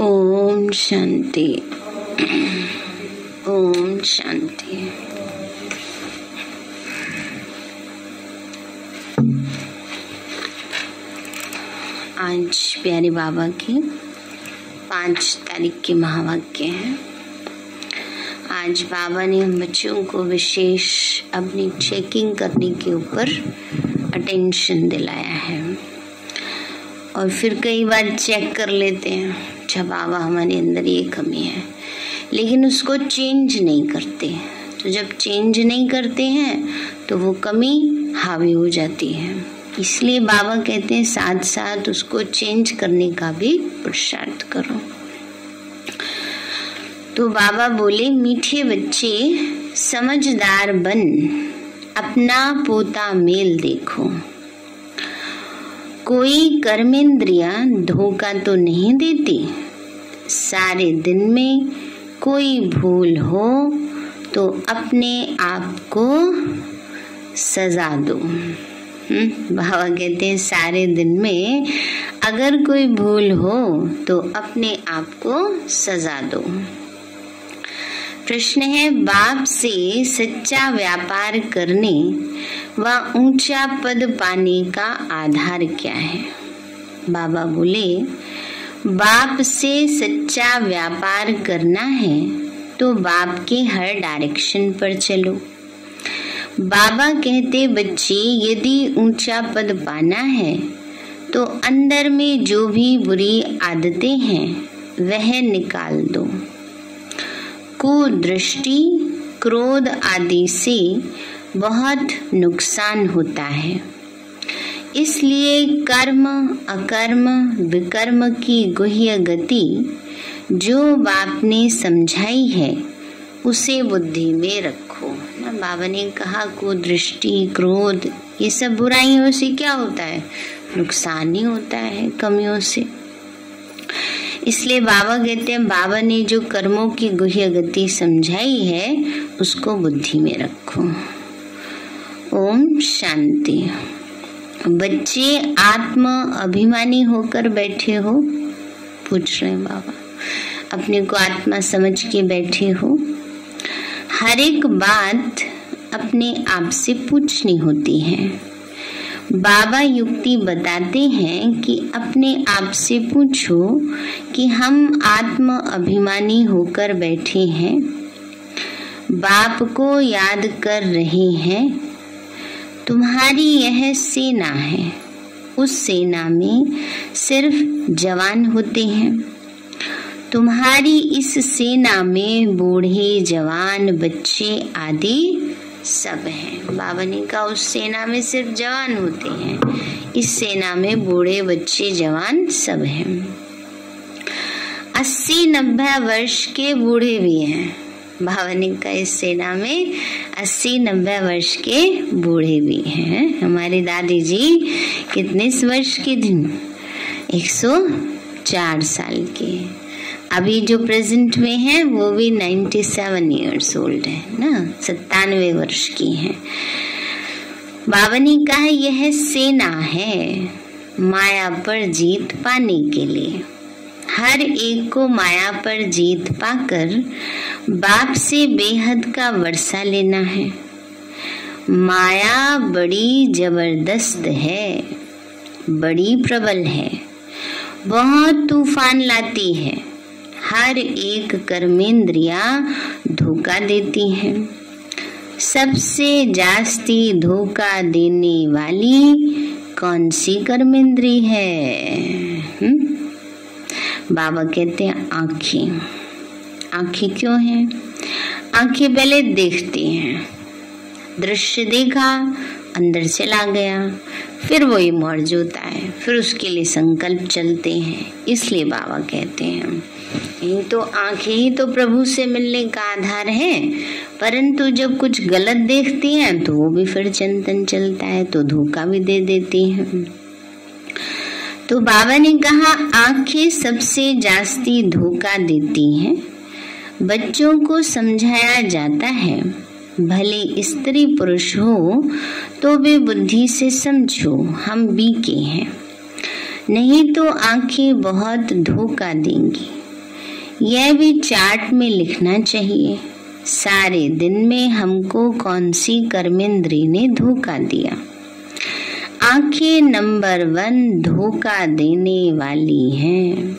ओम शांति। ओम शांति। आज प्यारे बाबा के 5 तारीख के महावाक्य हैं। आज बाबा ने हम बच्चों को विशेष अपनी चेकिंग करने के ऊपर अटेंशन दिलाया है। और फिर कई बार चेक कर लेते हैं, अच्छा बाबा हमारे अंदर ये कमी है, लेकिन उसको चेंज नहीं करते। तो जब चेंज नहीं करते हैं तो वो कमी हावी हो जाती है। इसलिए बाबा कहते हैं साथ साथ उसको चेंज करने का भी पुरुषार्थ करो। तो बाबा बोले, मीठे बच्चे समझदार बन, अपना पोता मेल देखो। कोई कर्मेंद्रियां धोखा तो नहीं देती। सारे दिन में कोई भूल हो तो अपने आप को सजा दो। बाबा कहते हैं सारे दिन में अगर कोई भूल हो तो अपने आप को सजा दो। प्रश्न है, बाप से सच्चा व्यापार करने व ऊंचा पद पाने का आधार क्या है? बाबा बोले, बाप से सच्चा व्यापार करना है तो बाप के हर डायरेक्शन पर चलो। बाबा कहते, बच्चे यदि ऊंचा पद पाना है तो अंदर में जो भी बुरी आदतें हैं वह निकाल दो। कुदृष्टि, क्रोध आदि से बहुत नुकसान होता है। इसलिए कर्म, अकर्म, विकर्म की गुह्य गति जो बाप ने समझाई है उसे बुद्धि में रखो। ना बाबा ने कहा कुदृष्टि, क्रोध, ये सब बुराइयों से क्या होता है? नुकसान ही होता है, कमियों से। इसलिए बाबा कहते हैं बाबा ने जो कर्मों की गुह्य गति समझाई है उसको बुद्धि में रखो। ओम शांति। बच्चे आत्म अभिमानी होकर बैठे हो? पूछ रहे हैं बाबा। अपने को आत्मा समझ के बैठे हो? हर एक बात अपने आप से पूछनी होती है। बाबा युक्ति बताते हैं कि अपने आप से पूछो कि हम आत्म अभिमानी होकर बैठे हैं, बाप को याद कर रहे हैं। तुम्हारी यह सेना है, उस सेना में सिर्फ जवान होते हैं। तुम्हारी इस सेना में बूढ़े, जवान, बच्चे आदि सब हैं। बाबा ने कहा उस सेना में सिर्फ जवान होते हैं, इस सेना में बूढ़े, बच्चे, जवान सब हैं। 80-90 वर्ष के बूढ़े भी हैं। बाबा ने कहा इस सेना में 80-90 वर्ष के बूढ़े भी हैं। हमारी दादी जी कितने वर्ष के दिन? 104 साल के। अभी जो प्रेजेंट में है वो भी 97 इयर्स ओल्ड है ना, 97 वर्ष की है। बाबा ने कहा यह सेना है माया पर जीत पाने के लिए। हर एक को माया पर जीत पाकर बाप से बेहद का वर्षा लेना है। माया बड़ी जबरदस्त है, बड़ी प्रबल है, बहुत तूफान लाती है। हर एक कर्मेंद्रिया धोखा देती है। सबसे जास्ती धोखा देने वाली कौन सी कर्मेंद्री है? बाबा कहते हैं आंखें। आंखें क्यों हैं? आंखें पहले देखती हैं, दृश्य देखा, अंदर चला गया, फिर वही मर्ज होता है, फिर उसके लिए संकल्प चलते हैं। इसलिए बाबा कहते हैं ये तो आंखें ही तो प्रभु से मिलने का आधार है, परंतु जब कुछ गलत देखती हैं तो वो भी फिर चिंतन चलता है, तो धोखा भी दे देती हैं। तो बाबा ने कहा आंखें सबसे जास्ती धोखा देती हैं। बच्चों को समझाया जाता है भले स्त्री पुरुष हो तो भी बुद्धि से समझो हम बीके हैं, नहीं तो आंखें बहुत धोखा देंगी। यह भी चार्ट में लिखना चाहिए, सारे दिन में हमको कौन सी कर्मेंद्री ने धोखा दिया। आंखें नंबर 1 धोखा देने वाली हैं।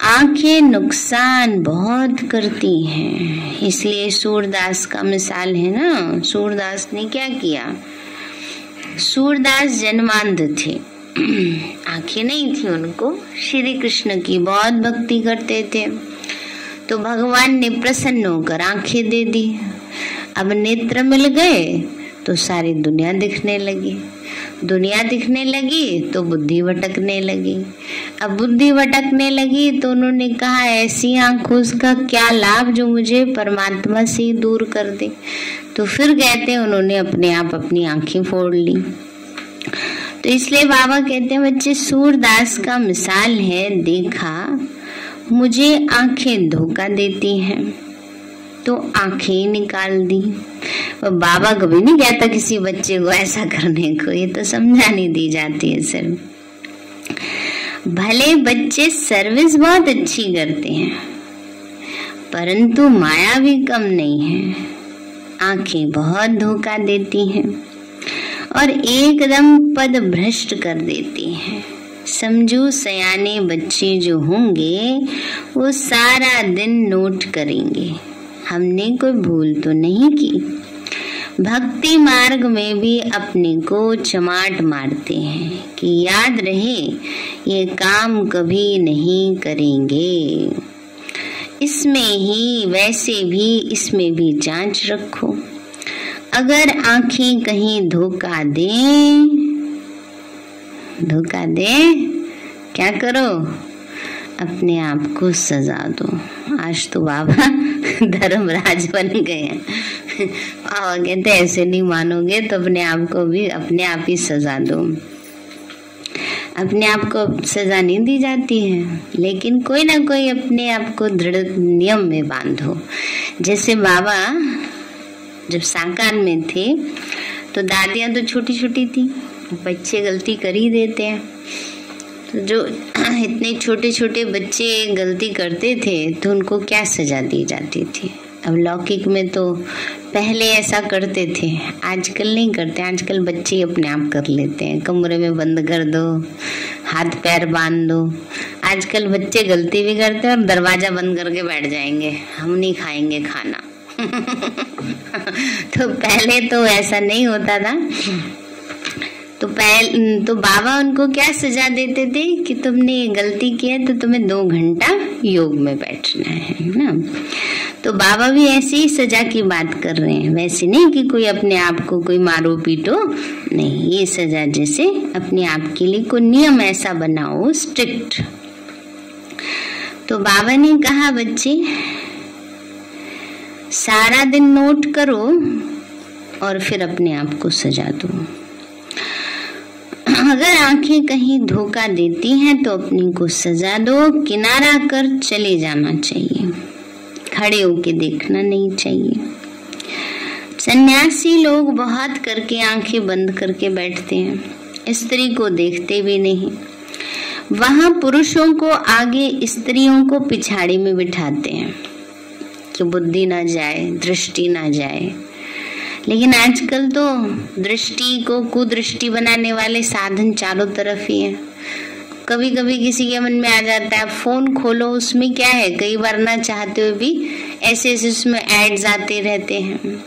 आंखें नुकसान बहुत करती हैं, इसलिए सूरदास का मिसाल है ना। सूरदास ने क्या किया? सूरदास जन्मांध थे, आंखें नहीं थी उनको, श्री कृष्ण की बहुत भक्ति करते थे, तो भगवान ने प्रसन्न होकर आंखें दे दी। अब नेत्र मिल गए तो सारी दुनिया दिखने लगी, दुनिया दिखने लगी तो बुद्धि भटकने लगी। अब बुद्धि भटकने लगी तो उन्होंने कहा ऐसी आंखों का क्या लाभ जो मुझे परमात्मा से दूर कर दे। तो फिर कहते हैं उन्होंने अपने आप अपनी आंखें फोड़ ली। तो इसलिए बाबा कहते हैं बच्चे सूरदास का मिसाल है, देखा मुझे आंखें धोखा देती हैं तो आंखें ही निकाल दी। और बाबा कभी नहीं कहता किसी बच्चे को ऐसा करने को, ये तो समझानी दी जाती है सिर्फ। भले बच्चे सर्विस बहुत अच्छी करते हैं परंतु माया भी कम नहीं है, आंखें बहुत धोखा देती हैं और एकदम पद भ्रष्ट कर देती हैं। समझो सयाने बच्चे जो होंगे वो सारा दिन नोट करेंगे, हमने कोई भूल तो नहीं की। भक्ति मार्ग में भी अपने को चमाट मारते हैं कि याद रहे ये काम कभी नहीं करेंगे। इसमें ही वैसे भी इसमें भी जांच रखो, अगर आंखें कहीं धोखा दे क्या करो? अपने आप को सजा दो। आज तो बाबा धर्मराज बन गए। बाबा कहते ऐसे नहीं मानोगे तो अपने आप को भी अपने आप ही सजा दो। अपने आप को सजा नहीं दी जाती है, लेकिन कोई ना कोई अपने आप को दृढ़ नियम में बांधो। जैसे बाबा जब साकार में थे तो दादियां तो छोटी छोटी थी, बच्चे गलती कर ही देते हैं। तो जो इतने छोटे छोटे बच्चे गलती करते थे तो उनको क्या सजा दी जाती थी? अब लौकिक में तो पहले ऐसा करते थे, आजकल नहीं करते। आजकल बच्चे अपने आप कर लेते हैं, कमरे में बंद कर दो, हाथ पैर बांध दो। आजकल बच्चे गलती भी करते हैं और दरवाजा बंद करके बैठ जाएंगे, हम नहीं खाएंगे खाना। तो पहले तो ऐसा नहीं होता था। तो बाबा उनको क्या सजा देते थे कि तुमने ये गलती की है तो तुम्हें 2 घंटा योग में बैठना है ना। तो बाबा भी ऐसी ही सजा की बात कर रहे हैं, वैसे नहीं कि कोई अपने आप को कोई मारो पीटो, नहीं, ये सजा जैसे अपने आप के लिए कोई नियम ऐसा बनाओ स्ट्रिक्ट। तो बाबा ने कहा बच्चे सारा दिन नोट करो और फिर अपने आप को सजा दो। अगर आंखें कहीं धोखा देती हैं तो अपने को सजा दो, किनारा कर चले जाना चाहिए, खड़े होके देखना नहीं चाहिए। सन्यासी लोग बहुत करके आंखें बंद करके बैठते हैं, स्त्री को देखते भी नहीं। वहां पुरुषों को आगे स्त्रियों को पिछाड़ी में बिठाते हैं कि बुद्धि ना जाए, दृष्टि ना जाए। लेकिन आजकल तो दृष्टि को कुदृष्टि बनाने वाले साधन चारों तरफ ही हैं। कभी कभी किसी के मन में आ जाता है फोन खोलो, उसमें क्या है, कई बार ना चाहते हुए भी ऐसे ऐसे उसमें एड्स आते रहते हैं।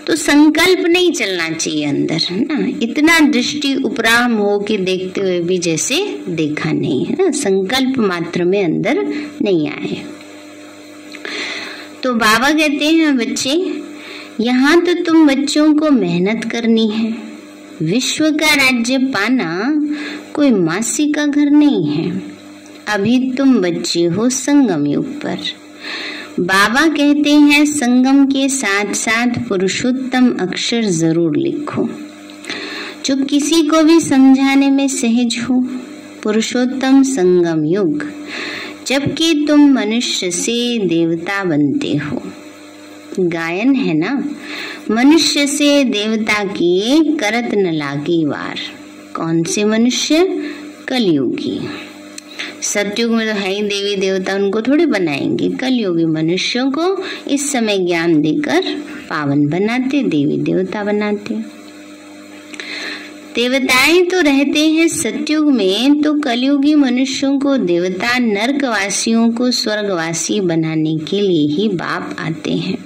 तो संकल्प नहीं चलना चाहिए अंदर ना, इतना दृष्टि उपराम हो के देखते हुए भी जैसे देखा नहीं है ना, संकल्प मात्र में अंदर नहीं आए। तो बाबा कहते हैं बच्चे यहाँ तो तुम बच्चों को मेहनत करनी है, विश्व का राज्य पाना कोई मासी का घर नहीं है। अभी तुम बच्चे हो संगम युग पर। बाबा कहते हैं संगम के साथ साथ पुरुषोत्तम अक्षर जरूर लिखो, जो किसी को भी समझाने में सहज हो। पुरुषोत्तम संगम युग, जबकि तुम मनुष्य से देवता बनते हो। गायन है ना, मनुष्य से देवता की करत न लागी वार। कौन से मनुष्य? कलयुगी। सतयुग में तो है ही देवी देवता, उनको थोड़े बनाएंगे। कलयुगी मनुष्यों को इस समय ज्ञान देकर पावन बनाते, देवी देवता बनाते। देवताएं तो रहते हैं सतयुग में, तो कलयुगी मनुष्यों को देवता, नरकवासियों को स्वर्गवासी बनाने के लिए ही बाप आते हैं।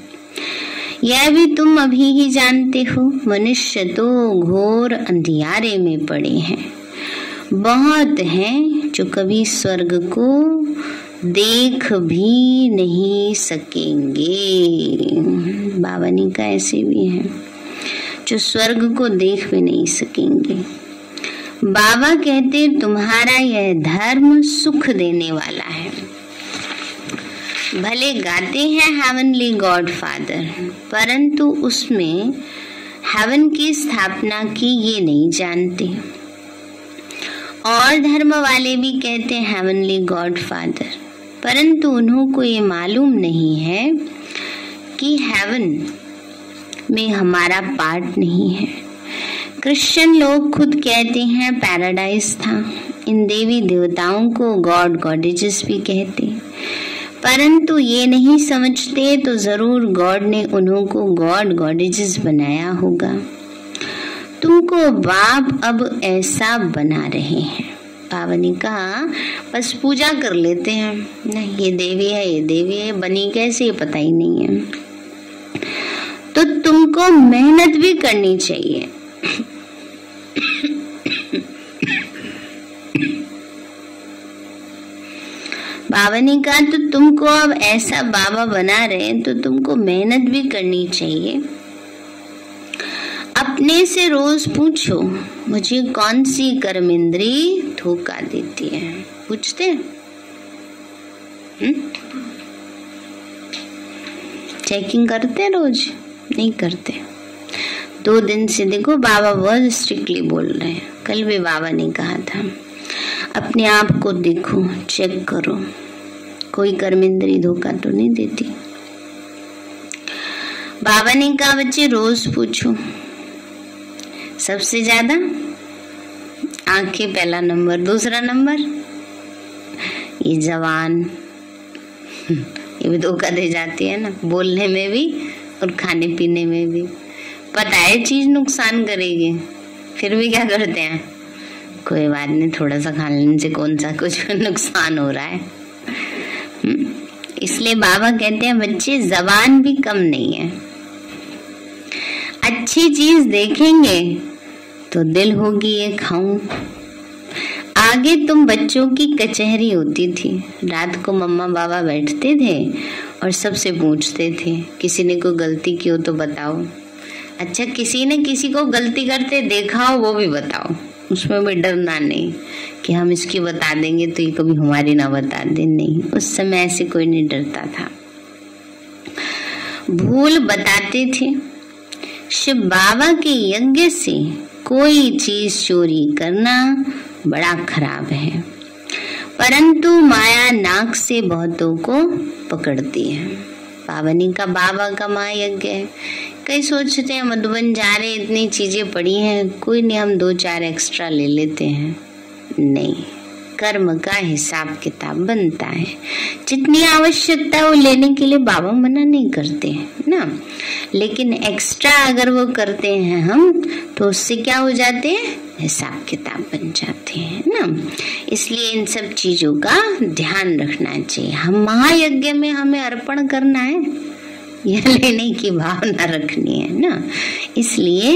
यह भी तुम अभी ही जानते हो। मनुष्य तो घोर अंधियारे में पड़े हैं। बहुत हैं जो कभी स्वर्ग को देख भी नहीं सकेंगे। बाबा ने कहा ऐसे भी हैं जो स्वर्ग को देख भी नहीं सकेंगे। बाबा कहते तुम्हारा यह धर्म सुख देने वाला है। भले गाते हैं हेवनली गॉड फादर, परंतु उसमें हेवन की स्थापना की ये नहीं जानते। और धर्म वाले भी कहते हैं हेवनली गॉड फादर, परंतु उन्हों को ये मालूम नहीं है कि हेवन में हमारा पार्ट नहीं है। क्रिश्चियन लोग खुद कहते हैं पैराडाइज था। इन देवी देवताओं को गॉड गॉडेजेस भी कहते, परंतु ये नहीं समझते तो जरूर गॉड ने उन्हों को गॉड गॉडेजेस बनाया होगा। तुमको बाप अब ऐसा बना रहे हैं। बाबा ने कहा बस पूजा कर लेते हैं, नहीं ये देवी है, ये देवी है, बनी कैसे ये पता ही नहीं है। तो तुमको मेहनत भी करनी चाहिए। बाबा ने कहा तो तुमको अब ऐसा बाबा बना रहे हैं तो तुमको मेहनत भी करनी चाहिए। अपने से रोज पूछो मुझे कौन सी कर्म इंद्री धोखा देती है। पूछते चेकिंग करते रोज? नहीं करते। 2 दिन से देखो बाबा बहुत स्ट्रिक्टली बोल रहे हैं। कल भी बाबा ने कहा था अपने आप को देखो, चेक करो, कोई कर्म इंद्री धोखा तो नहीं देती। बाबा ने कहा बच्चे रोज पूछो। सबसे ज्यादा आंखें पहला नंबर, दूसरा नंबर ये जवान, ये भी धोखा दे जाती है ना, बोलने में भी और खाने पीने में भी। पता है चीज नुकसान करेगी, फिर भी क्या करते हैं, कोई बात नहीं, थोड़ा सा खा लेने से कौन सा कुछ नुकसान हो रहा है। इसलिए बाबा कहते हैं बच्चे जबान भी कम नहीं है। अच्छी चीज देखेंगे तो दिल होगी ये खाऊं। आगे तुम बच्चों की कचहरी होती थी। रात को मम्मा बाबा बैठते थे और सबसे पूछते थे किसी ने कोई गलती की हो तो बताओ। अच्छा किसी ने किसी को गलती करते देखा हो वो भी बताओ, उसमें भी डरना नहीं कि हम इसकी बता देंगे तो ये कभी हमारी ना बता दे। नहीं, उस समय ऐसे कोई नहीं डरता था। भूल बताते थे। शिव बाबा के यज्ञ से कोई चीज चोरी करना बड़ा खराब है, परंतु माया नाक से बहुतों को पकड़ती है। पावनी का बाबा का महायज्ञ है। कई सोचते हैं मधुबन जा रहे, इतनी चीजें पड़ी हैं, कोई नहीं हम 2-4 एक्स्ट्रा ले लेते हैं। नहीं, कर्म का हिसाब किताब बनता है। जितनी आवश्यकता है वो लेने के लिए बाबा मना नहीं करते हैं ना, लेकिन एक्स्ट्रा अगर वो करते हैं हम तो उससे क्या हो जाते हैं, हिसाब किताब बन जाते हैं ना। इसलिए इन सब चीजों का ध्यान रखना चाहिए। हम महायज्ञ में हमें अर्पण करना है, यह लेने की भावना रखनी है ना, इसलिए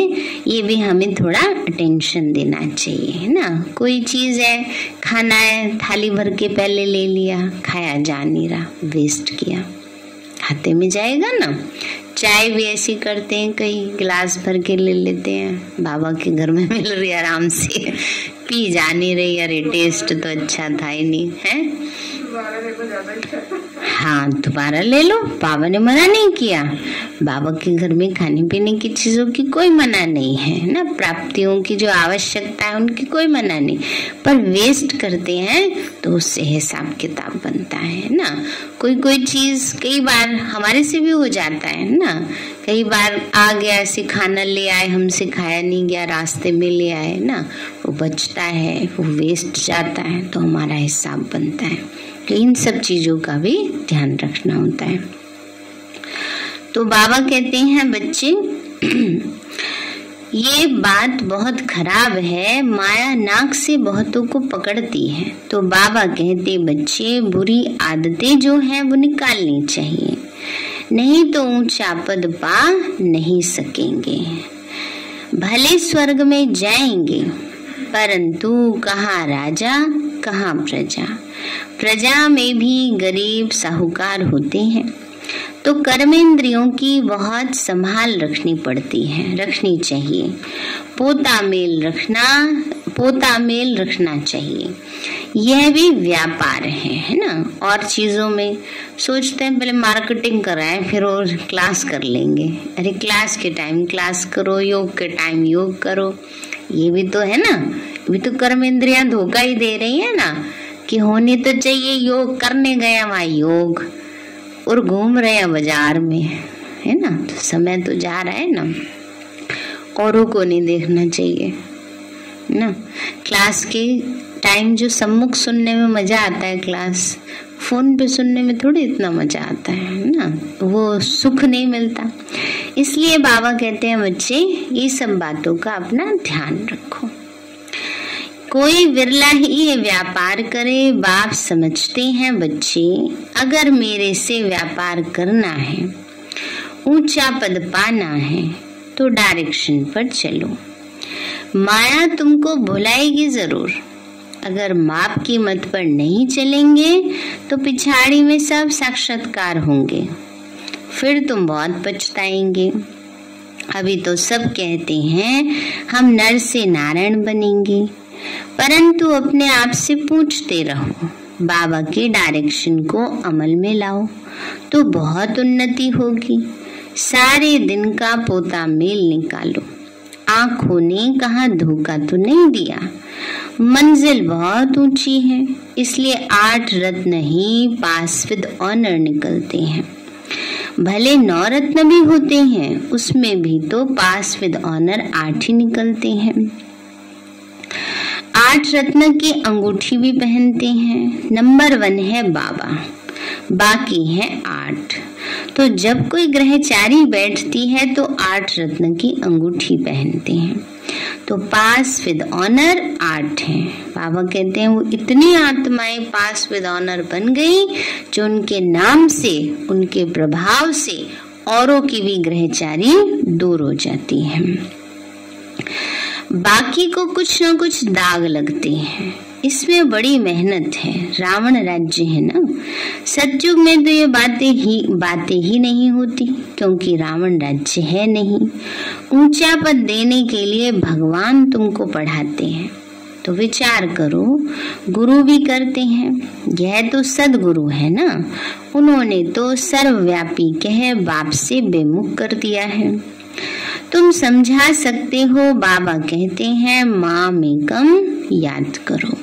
ये भी हमें थोड़ा अटेंशन देना चाहिए है ना। कोई चीज है, खाना है, थाली भर के पहले ले लिया, खाया जा नहीं रहा, वेस्ट किया, खाते में जाएगा ना। चाय भी ऐसी करते हैं, कई गिलास भर के ले लेते हैं, बाबा के घर में मिल रही आराम से, पी जा नहीं रही, अरे टेस्ट तो अच्छा था ही नहीं है। हाँ दोबारा ले लो, बाबा ने मना नहीं किया। बाबा के घर में खाने पीने की चीजों की कोई मना नहीं है ना, प्राप्तियों की जो आवश्यकता है उनकी कोई मना नहीं, पर वेस्ट करते हैं तो उससे हिसाब किताब बनता है ना। कोई चीज कई बार हमारे से भी हो जाता है ना कई बार आ गया ऐसे खाना ले आए, हमसे खाया नहीं गया, रास्ते में ले आए ना, वो बचता है, वो वेस्ट जाता है, तो हमारा हिसाब बनता है। तो इन सब चीजों का भी ध्यान रखना होता है। तो बाबा कहते हैं बच्चे ये बात बहुत खराब है, माया नाक से बहुतों को पकड़ती है। तो बाबा कहते बच्चे बुरी आदतें जो हैं वो निकालनी चाहिए, नहीं तो ऊंचा पद पा नहीं सकेंगे। भले स्वर्ग में जाएंगे परंतु कहाँ राजा कहाँ प्रजा, प्रजा में भी गरीब साहूकार होते हैं। तो कर्मेंद्रियों की बहुत संभाल रखनी चाहिए। पोता मेल रखना चाहिए। यह भी व्यापार है ना। और चीजों में सोचते हैं पहले मार्केटिंग कराएं फिर और क्लास कर लेंगे। अरे क्लास के टाइम क्लास करो, योग के टाइम योग करो, ये भी तो है ना। भी तो कर्मेंद्रियां धोखा ही दे रही है ना कि होने तो चाहिए योग, करने गया वहां योग और घूम रहे हैं बाजार में, है ना। तो समय तो जा रहा है ना, औरों को नहीं देखना चाहिए ना। क्लास के टाइम जो सम्मुख सुनने में मजा आता है, क्लास फोन पे सुनने में थोड़ी इतना मजा आता है ना, वो सुख नहीं मिलता। इसलिए बाबा कहते हैं बच्चे ये सब बातों का अपना ध्यान रखो। कोई विरला ही ये व्यापार करे, बाप समझते हैं बच्चे अगर मेरे से व्यापार करना है, ऊंचा पद पाना है तो डायरेक्शन पर चलो। माया तुमको भुलाएगी जरूर, अगर माप की मत पर नहीं चलेंगे तो पिछाड़ी में सब साक्षात्कार होंगे, फिर तुम बहुत पछताएंगे। अभी तो सब कहते हैं हम नर से नारायण बनेंगे, परंतु अपने आप से पूछते रहो, बाबा के डायरेक्शन को अमल में लाओ तो बहुत उन्नति होगी। सारे दिन का पोता मेल निकालो, आंखों ने कहा धोखा तो नहीं दिया। मंजिल बहुत ऊंची है, इसलिए 8 रत्न ही पास विद ऑनर निकलते हैं। भले 9 रत्न भी होते हैं, उसमें भी तो पास विद ऑनर 8 ही निकलते हैं। 8 रत्न की अंगूठी भी पहनते हैं। नंबर 1 है बाबा, बाकी है 8। तो जब कोई ग्रहचारी बैठती है तो 8 रत्न की अंगूठी पहनते हैं। तो पास विद ऑनर 8 है। बाबा कहते हैं वो इतनी आत्माएं पास विद ऑनर बन गई जो उनके नाम से, उनके प्रभाव से औरों की भी ग्रहचारी दूर हो जाती है। बाकी को कुछ न कुछ दाग लगते हैं, इसमें बड़ी मेहनत है। रावण राज्य है ना, सतयुग में तो ये बातें ही नहीं होती, क्योंकि रावण राज्य है नहीं। ऊंचा पद देने के लिए भगवान तुमको पढ़ाते हैं, तो विचार करो, गुरु भी करते हैं। यह तो सदगुरु है ना, उन्होंने तो सर्वव्यापी कह बाप से बेमुख कर दिया है। तुम समझा सकते हो, बाबा कहते हैं माँ में कम याद करो,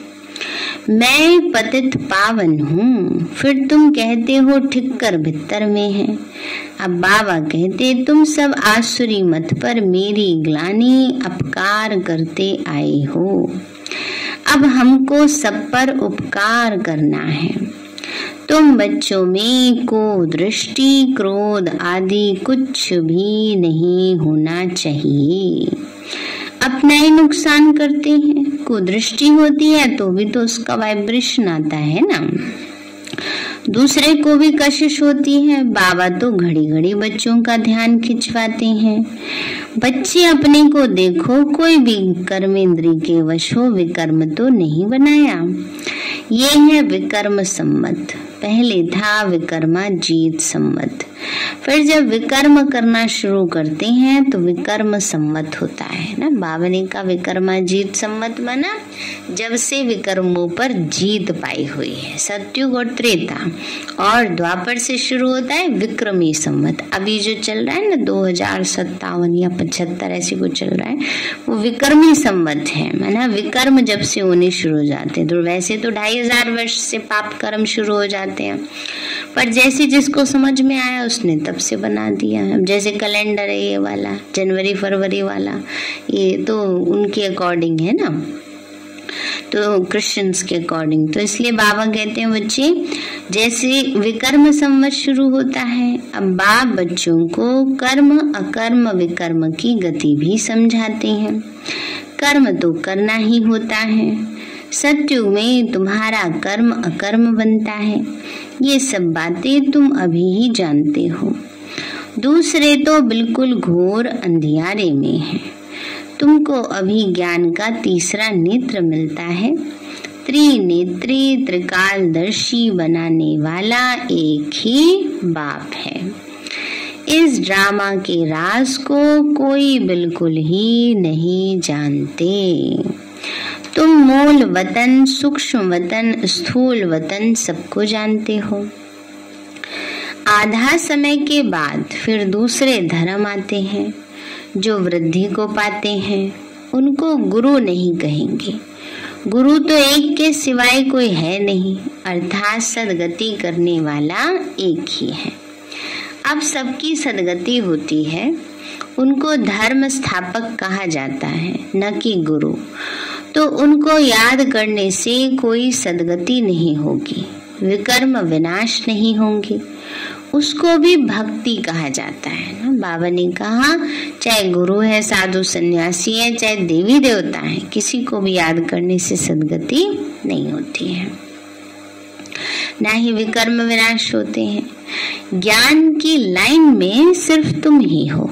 मैं पतित पावन हूँ। फिर तुम कहते हो ठिक्कर भित्तर में है। अब बाबा कहते तुम सब आसुरी मत पर मेरी ग्लानि अपकार करते आए हो, अब हमको सब पर उपकार करना है। तुम बच्चों में को दृष्टि क्रोध आदि कुछ भी नहीं होना चाहिए, अपना ही नुकसान करते हैं। कुदृष्टि होती है तो भी तो उसका वाइब्रेशन आता है ना, दूसरे को भी कशिश होती है। बाबा तो घड़ी घड़ी बच्चों का ध्यान खिंचवाते हैं। बच्चे अपने को देखो, कोई भी कर्मेंद्री के वश हो विकर्म तो नहीं बनाया। ये है विकर्म सम्मत। पहले था विकर्माजीत सम्मत, फिर जब विकर्म करना शुरू करते हैं तो विकर्म सम्मत होता है ना। बाबा ने का विकर्माजीत सम्मत बना जब से विकर्मों पर जीत पाई हुई है। सतयुग और त्रेता और द्वापर से शुरू होता है विक्रमी सम्मत। अभी जो चल रहा है ना 2057 या 75 ऐसे कुछ चल रहा है, वो विकर्मी सम्मत है। माना विकर्म जब से होने शुरू हो जाते हैं, तो वैसे तो 2500 वर्ष से पाप कर्म शुरू हो जाते हैं, पर जैसे जिसको समझ में आया उसने तब से बना दिया। अब जैसे कैलेंडर है ये वाला, जनवरी फरवरी वाला, ये तो उनके अकॉर्डिंग है ना, तो क्रिश्चियंस के अकॉर्डिंग। तो इसलिए बाबा कहते हैं बच्चे, जैसे विकर्म संवत शुरू होता है, अब बाप बच्चों को कर्म अकर्म विकर्म की गति भी समझाते हैं। कर्म तो करना ही होता है, सत्युग में तुम्हारा कर्म अकर्म बनता है, ये सब बातें तुम अभी ही जानते हो। दूसरे तो बिल्कुल घोर अंधियारे में हैं। तुमको अभी ज्ञान का तीसरा नेत्र मिलता है। त्रिनेत्री त्रिकालदर्शी बनाने वाला एक ही बाप है। इस ड्रामा के राज को कोई बिल्कुल ही नहीं जानते। तुम मूल वतन, सूक्ष्म वतन, स्थूल वतन सबको जानते हो। आधा समय के बाद फिर दूसरे धर्म आते हैं जो वृद्धि को पाते हैं, उनको गुरु नहीं कहेंगे। गुरु तो एक के सिवाय कोई है नहीं, अर्थात सदगति करने वाला एक ही है। अब सबकी सदगति होती है, उनको धर्म स्थापक कहा जाता है, न कि गुरु। तो उनको याद करने से कोई सदगति नहीं होगी, विकर्म विनाश नहीं होंगे, उसको भी भक्ति कहा जाता है ना। बाबा ने कहा चाहे गुरु है, साधु सन्यासी है, चाहे देवी देवता है, किसी को भी याद करने से सदगति नहीं होती है, ना ही विकर्म विनाश होते हैं। ज्ञान की लाइन में सिर्फ तुम ही हो।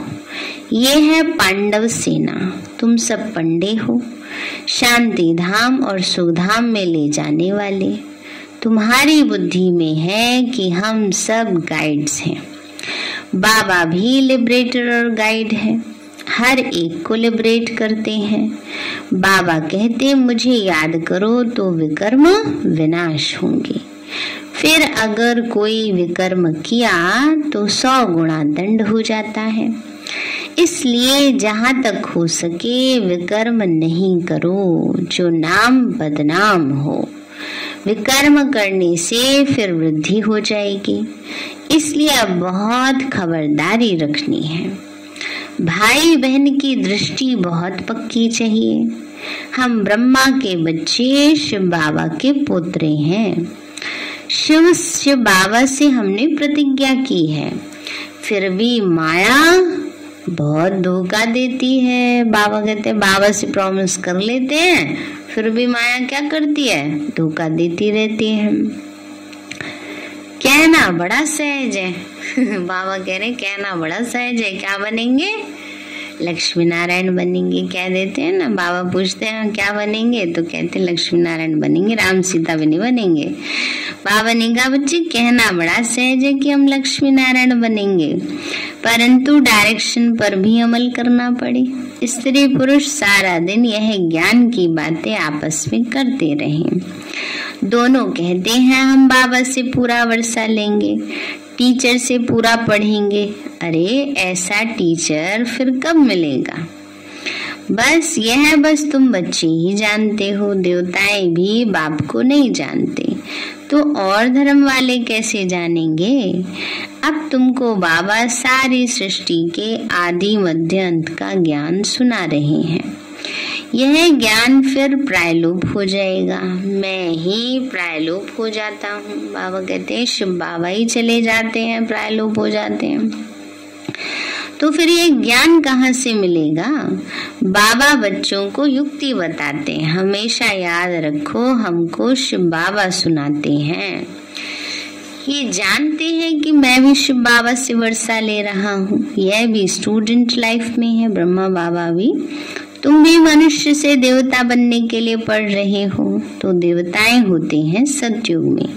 ये है पांडव सेना, तुम सब पंडे हो, शांति धाम और सुख धाम में ले जाने वाले। तुम्हारी बुद्धि में है कि हम सब गाइड्स हैं। बाबा भी लिबरेटर और गाइड है, हर एक को लिबरेट करते हैं। बाबा कहते मुझे याद करो तो विकर्म विनाश होंगे। फिर अगर कोई विकर्म किया तो 100 गुना दंड हो जाता है। इसलिए जहाँ तक हो सके विकर्म नहीं करो, जो नाम बदनाम हो। विकर्म करने से फिर वृद्धि हो जाएगी, इसलिए अब बहुत खबरदारी रखनी है। भाई बहन की दृष्टि बहुत पक्की चाहिए। हम ब्रह्मा के बच्चे शिव बाबा के पोत्रे हैं। शिव बाबा से हमने प्रतिज्ञा की है, फिर भी माया बहुत धोखा देती है। बाबा कहते हैं बाबा से प्रॉमिस कर लेते हैं, फिर भी माया क्या करती है, धोखा देती रहती है। कहना बड़ा सहज है बाबा कह रहे कहना बड़ा सहज है, क्या बनेंगे, लक्ष्मी नारायण बनेंगे। कह देते हैं ना, बाबा पूछते हैं क्या बनेंगे, तो कहते लक्ष्मी नारायण बनेंगे, राम सीता भी नहीं बनेंगे। बाबा ने कहा बच्चे कहना बड़ा सहज है कि हम लक्ष्मी नारायण बनेंगे, परंतु डायरेक्शन पर भी अमल करना पड़े। स्त्री पुरुष सारा दिन यह ज्ञान की बातें आपस में करते रहें। दोनों कहते हैं हम बाबा से पूरा वर्षा लेंगे, टीचर से पूरा पढ़ेंगे। अरे ऐसा टीचर फिर कब मिलेगा। बस तुम बच्चे ही जानते हो, देवताएं भी बाप को नहीं जानते, तो और धर्म वाले कैसे जानेंगे। अब तुमको बाबा सारी सृष्टि के आदि मध्य अंत का ज्ञान सुना रहे हैं। यह ज्ञान फिर प्रायलोप हो जाएगा, मैं ही प्रायलोप हो जाता हूँ। बाबा कहते हैं शिव बाबा ही चले जाते हैं, प्रायलोप हो जाते हैं, तो फिर ये ज्ञान कहाँ से मिलेगा। बाबा बच्चों को युक्ति बताते हैं, हमेशा याद रखो हमको शिव बाबा सुनाते हैं। ये जानते हैं कि मैं भी शिव बाबा से वर्षा ले रहा हूँ, यह भी स्टूडेंट लाइफ में है, ब्रह्मा बाबा भी। तुम भी मनुष्य से देवता बनने के लिए पढ़ रहे हो, तो देवताएं होते हैं सतयुग में,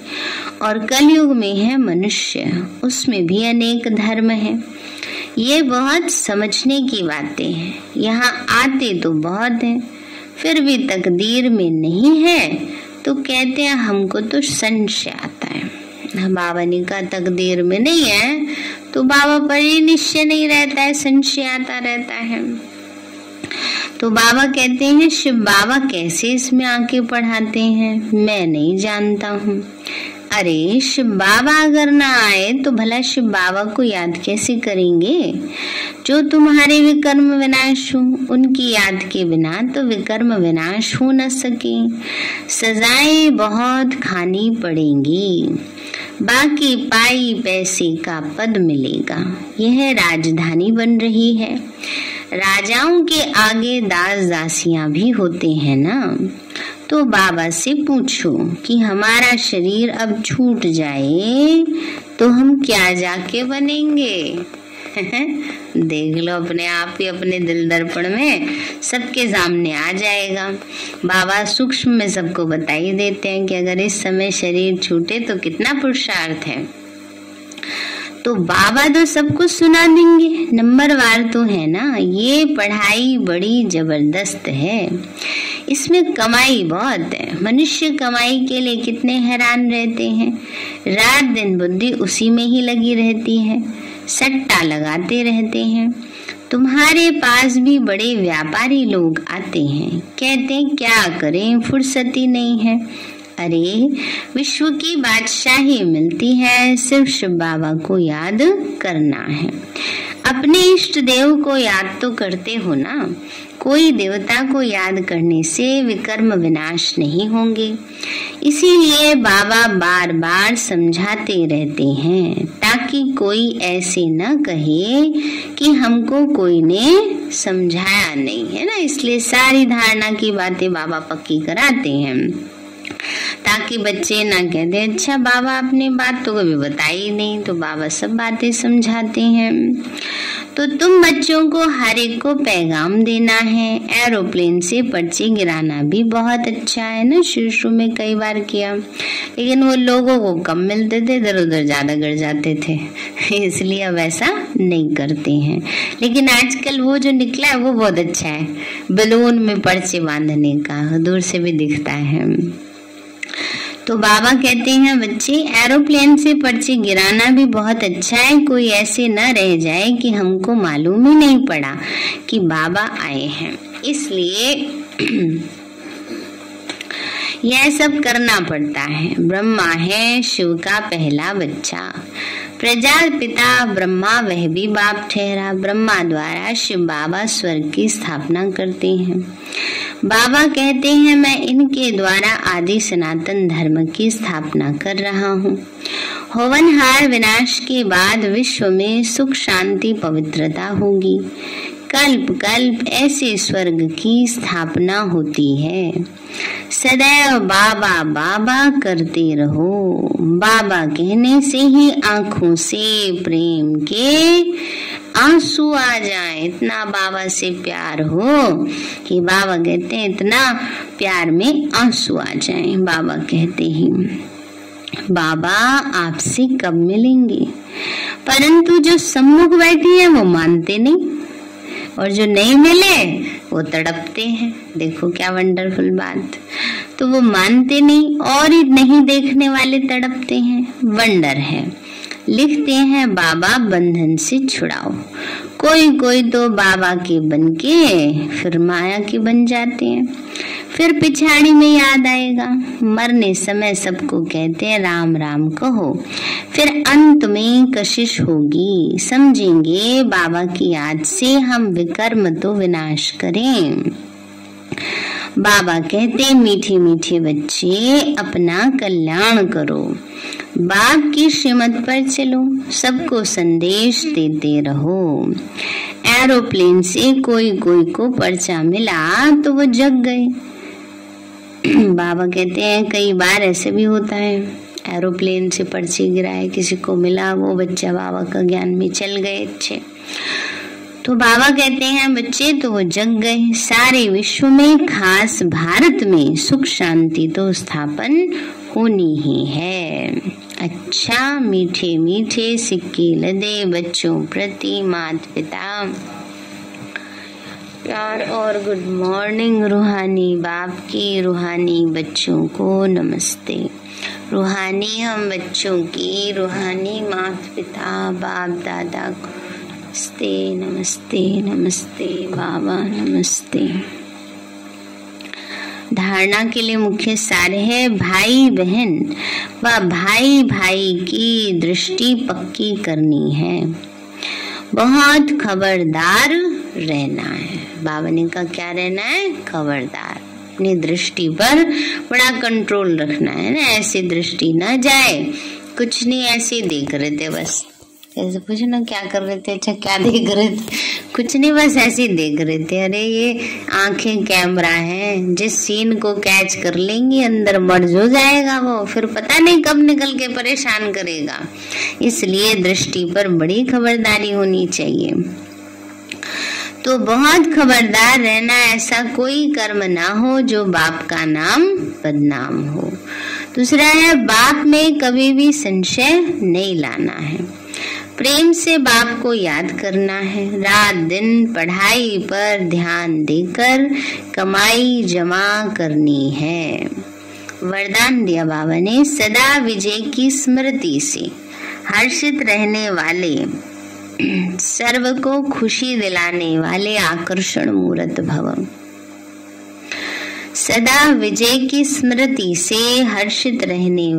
और कलयुग में है मनुष्य, उसमें भी अनेक धर्म है। ये बहुत समझने की बातें हैं। यहाँ आते तो बहुत हैं, फिर भी तकदीर में नहीं है, तो कहते हैं हमको तो संशय आता है। बाबा ने कहा तकदीर में नहीं है, तो बाबा पर ही निश्चय नहीं रहता है, संशय आता रहता है। तो बाबा कहते हैं शिव बाबा कैसे इसमें आके पढ़ाते हैं, मैं नहीं जानता हूँ। अरे शिव बाबा अगर ना आए तो भला शिव बाबा को याद कैसे करेंगे? जो तुम्हारे विकर्म विनाश हो, उनकी याद के बिना तो विकर्म विनाश हो न सके। सजाएं बहुत खानी पड़ेंगी, बाकी पाई पैसे का पद मिलेगा। यह राजधानी बन रही है, राजाओं के आगे दास दासियां भी होते हैं ना। तो बाबा से पूछो कि हमारा शरीर अब छूट जाए तो हम क्या जाके बनेंगे? देख लो, अपने आप ही अपने दिल दर्पण में सबके सामने आ जाएगा। बाबा सूक्ष्म में सबको बता ही देते हैं कि अगर इस समय शरीर छूटे तो कितना पुरुषार्थ है। तो बाबा तो सब कुछ सुना देंगे, नंबरवार तो है ना। ये पढ़ाई बड़ी जबरदस्त है, इसमें कमाई बहुत है। मनुष्य कमाई के लिए कितने हैरान रहते हैं, रात दिन बुद्धि उसी में ही लगी रहती है, सट्टा लगाते रहते हैं। तुम्हारे पास भी बड़े व्यापारी लोग आते हैं, कहते हैं क्या करें, फुर्सत ही नहीं है। अरे विश्व की बादशाही मिलती है, सिर्फ शिव बाबा को याद करना है। अपने इष्ट देव को याद तो करते हो ना। कोई देवता को याद करने से विकर्म विनाश नहीं होंगे। इसीलिए बाबा बार बार समझाते रहते हैं, ताकि कोई ऐसे न कहे कि हमको कोई ने समझाया नहीं है ना। इसलिए सारी धारणा की बातें बाबा पक्की कराते हैं, ताकि बच्चे ना कहते अच्छा बाबा आपने बात तो कभी बताई नहीं। तो बाबा सब बातें समझाते हैं। तो तुम बच्चों को हर एक को पैगाम देना है। एरोप्लेन से पर्ची गिराना भी बहुत अच्छा है ना, शुरू में कई बार किया, लेकिन वो लोगों को कम मिलते थे, इधर उधर ज्यादा गिर जाते थे, इसलिए अब ऐसा नहीं करते हैं। लेकिन आजकल वो जो निकला है वो बहुत अच्छा है, बलून में पर्चे बांधने का, दूर से भी दिखता है। तो बाबा कहते हैं बच्चे एरोप्लेन से पर्ची गिराना भी बहुत अच्छा है, कोई ऐसे न रह जाए कि हमको मालूम ही नहीं पड़ा कि बाबा आए हैं। इसलिए यह सब करना पड़ता है। ब्रह्मा है शिव का पहला बच्चा, प्रजापिता ब्रह्मा वह भी बाप ठहरा। ब्रह्मा द्वारा शिव बाबा स्वर्ग की स्थापना करते हैं। बाबा कहते हैं मैं इनके द्वारा आदि सनातन धर्म की स्थापना कर रहा हूँ। होवनहार विनाश के बाद विश्व में सुख शांति पवित्रता होगी। कल्प कल्प ऐसे स्वर्ग की स्थापना होती है। सदैव बाबा बाबा करते रहो। बाबा कहने से ही आंखों से प्रेम के आंसू आ जाए। इतना बाबा से प्यार हो कि बाबा कहते हैं इतना प्यार में आंसू आ जाए। बाबा कहते हैं बाबा आपसे कब मिलेंगे, परंतु जो सम्मुख बैठी है वो मानते नहीं, और जो नहीं मिले वो तड़पते हैं। देखो क्या वंडरफुल बात। तो वो मानते नहीं और नहीं देखने वाले तड़पते हैं। वंडर है। लिखते हैं बाबा बंधन से छुड़ाओ। कोई कोई तो बाबा के बन के फिर माया के बन जाते हैं। फिर पिछाड़ी में याद आएगा, मरने समय सबको कहते हैं राम राम कहो। फिर अंत में कशिश होगी, समझेंगे बाबा की याद से हम विकर्म तो विनाश करें। बाबा कहते मीठे मीठे बच्चे अपना कल्याण करो, बाप की श्रीमत पर चलो, सबको संदेश देते रहो। एरोप्लेन से कोई कोई को पर्चा मिला तो वो जग गए। बाबा कहते हैं कई बार ऐसे भी होता है, एरोप्लेन से पर्ची गिराए किसी को मिला, वो बच्चा बाबा का ज्ञान में चल गए अच्छे। तो बाबा कहते हैं बच्चे तो वो जग गए। सारे विश्व में खास भारत में सुख शांति तो स्थापन होनी ही है। अच्छा मीठे मीठे सिक्के लदे बच्चों प्रति माता पिता प्यार और गुड मॉर्निंग। रूहानी बाप की रूहानी बच्चों को नमस्ते। रूहानी हम बच्चों की रूहानी माता पिता बाप दादा को नमस्ते नमस्ते नमस्ते। बाबा नमस्ते। धारणा के लिए मुख्य सार है भाई बहन व भाई भाई की दृष्टि पक्की करनी है, बहुत खबरदार रहना है। बाबा ने कहा क्या रहना है? खबरदार, अपनी दृष्टि पर बड़ा कंट्रोल रखना है ना, ऐसी दृष्टि ना जाए। कुछ नहीं, ऐसे देख रहे थे बस, ऐसे पूछो ना क्या कर रहे थे, अच्छा क्या देख रहे थे? कुछ नहीं, बस ऐसे ही देख रहे थे। अरे ये आंखें कैमरा है, जिस सीन को कैच कर लेंगी अंदर मर्ज हो जाएगा वो, फिर पता नहीं कब निकल के परेशान करेगा। इसलिए दृष्टि पर बड़ी खबरदारी होनी चाहिए। तो बहुत खबरदार रहना, ऐसा कोई कर्म ना हो जो बाप का नाम बदनाम हो। दूसरा है बाप में कभी भी संशय नहीं लाना है, प्रेम से बाप को याद करना है, रात दिन पढ़ाई पर ध्यान देकर कमाई जमा करनी है। वरदान दिया बाबा ने, सदा विजय की स्मृति से हर्षित रहने वाले, सर्व को खुशी दिलाने वाले आकर्षण मूर्त भव। सदा विजय की स्मृति से हर्षित रहने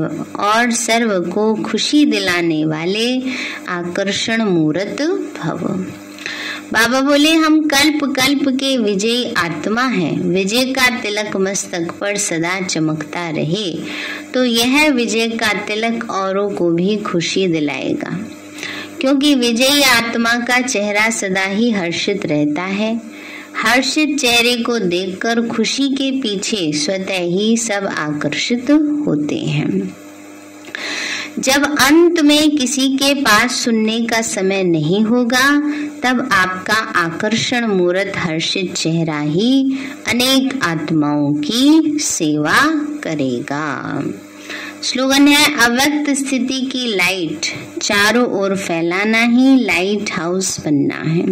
और सर्व को खुशी दिलाने वाले आकर्षण मूर्त भव। बाबा बोले हम कल्प कल्प के विजयी आत्मा हैं, विजय का तिलक मस्तक पर सदा चमकता रहे तो यह विजय का तिलक औरों को भी खुशी दिलाएगा, क्योंकि विजयी आत्मा का चेहरा सदा ही हर्षित रहता है। हर्षित चेहरे को देखकर खुशी के पीछे स्वतः ही सब आकर्षित होते हैं। जब अंत में किसी के पास सुनने का समय नहीं होगा, तब आपका आकर्षण मूर्त हर्षित चेहरा ही अनेक आत्माओं की सेवा करेगा। स्लोगन है, अव्यक्त स्थिति की लाइट चारों ओर फैलाना ही लाइट हाउस बनना है।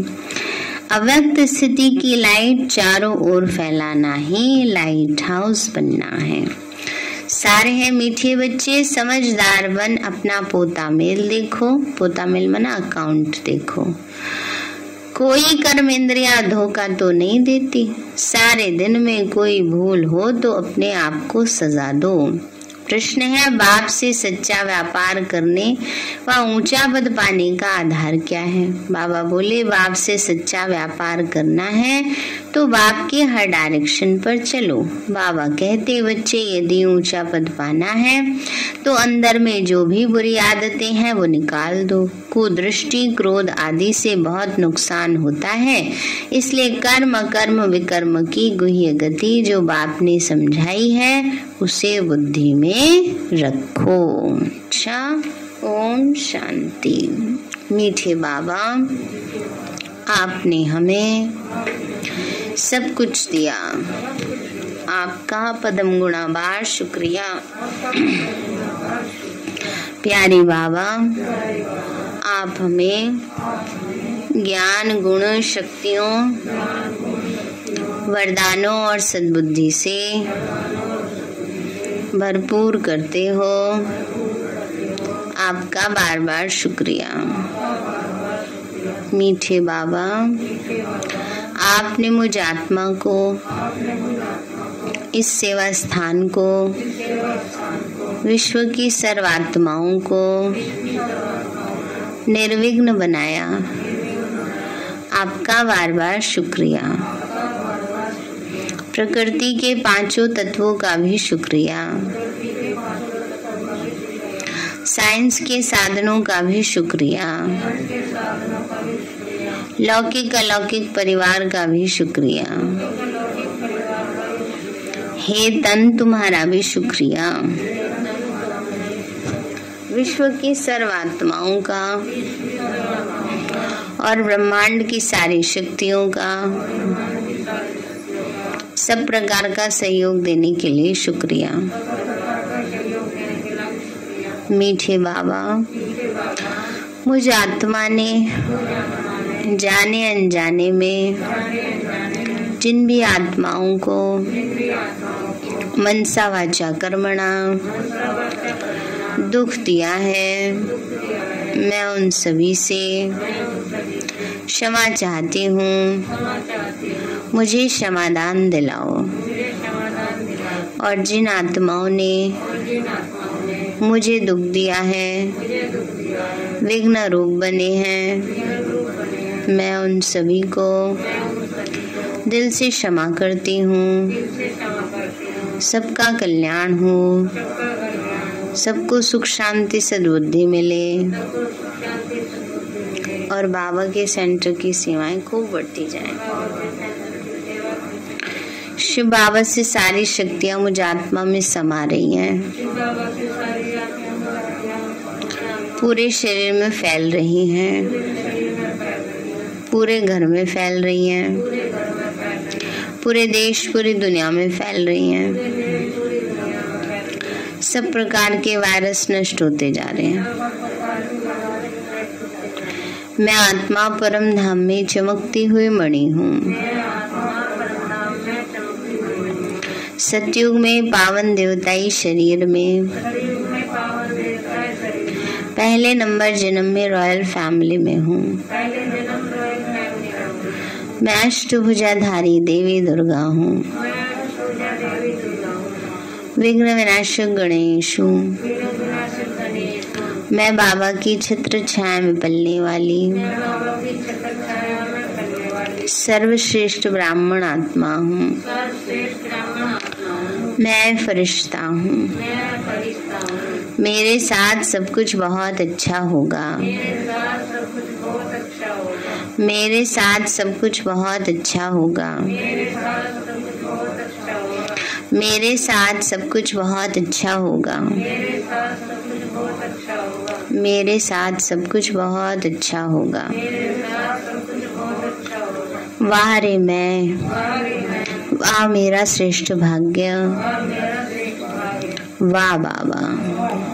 अव्यक्त स्थिति की लाइट चारों ओर फैलाना ही लाइट हाउस बनना है। सारे हैं मीठे बच्चे, समझदार बन अपना पोता मेल देखो। पोता मेल मना अकाउंट देखो। कोई कर्म इंद्रिया धोखा तो नहीं देती, सारे दिन में कोई भूल हो तो अपने आप को सजा दो। प्रश्न है, बाप से सच्चा व्यापार करने व ऊंचा पद पाने का आधार क्या है? बाबा बोले बाप से सच्चा व्यापार करना है तो बाप के हर डायरेक्शन पर चलो। बाबा कहते बच्चे यदि ऊंचा पद पाना है तो अंदर में जो भी बुरी आदतें हैं वो निकाल दो। कुदृष्टि क्रोध आदि से बहुत नुकसान होता है, इसलिए कर्म अकर्म विकर्म की गुह्य गति जो बाप ने समझाई है उसे बुद्धि में रखो। अच्छा, ओम शांति। मीठे बाबा, आपने हमें सब कुछ दिया, आपका पदम गुणाबार शुक्रिया। प्यारे बाबा, आप हमें ज्ञान गुण शक्तियों वरदानों और सद्बुद्धि से भरपूर करते हो, आपका बार बार शुक्रिया। मीठे बाबा, आपने मुझ आत्मा को, इस सेवा स्थान को, विश्व की सर्वात्माओं को निर्विघ्न बनाया, आपका बार बार शुक्रिया। प्रकृति के पांचों तत्वों का भी शुक्रिया, साइंस के साधनों का भी शुक्रिया, लौकिक अलौकिक परिवार का भी शुक्रिया। हे तन, तुम्हारा भी शुक्रिया। विश्व की सर्वात्माओं का और ब्रह्मांड की सारी शक्तियों का सब प्रकार का सहयोग देने के लिए शुक्रिया। मीठे बाबा, मुझ आत्मा ने जाने अनजाने में जिन भी आत्माओं को मनसा वाचा कर्मणा दुख दिया है, मैं उन सभी से क्षमा चाहती हूँ। मुझे क्षमादान दिलाओ। और जिन आत्माओं ने मुझे दुख दिया है, विघ्न रूप बने हैं, मैं उन सभी को दिल से क्षमा करती हूँ। सबका कल्याण हो, सबको सुख शांति सद्बुद्धि मिले और बाबा के सेंटर की सेवाएं खूब बढ़ती जाएं। शिव बाबा से सारी शक्तियां मुझ आत्मा में समा रही हैं, पूरे शरीर में फैल रही हैं, पूरे घर में फैल रही हैं, पूरे देश पूरी दुनिया में फैल रही हैं। सब प्रकार के वायरस नष्ट होते जा रहे हैं। मैं आत्मा परम धाम में चमकती हुई मणि हूँ। सतयुग में पावन देवताई शरीर में पहले नंबर जन्म में रॉयल फैमिली में हूँ। मैं अष्टभुजाधारी देवी दुर्गा हूँ। विघ्न विनाशक गणेश हूँ। मैं बाबा की छत्र छाया में पलने वाली सर्वश्रेष्ठ ब्राह्मण आत्मा हूँ। मैं फरिश्ता हूँ। मेरे साथ सब कुछ बहुत अच्छा होगा। मेरे साथ सब कुछ बहुत अच्छा होगा। मेरे साथ सब कुछ बहुत अच्छा होगा। मेरे साथ सब कुछ बहुत अच्छा होगा। वाह रे मैं, वाह मेरा श्रेष्ठ भाग्य, वाह बाबा।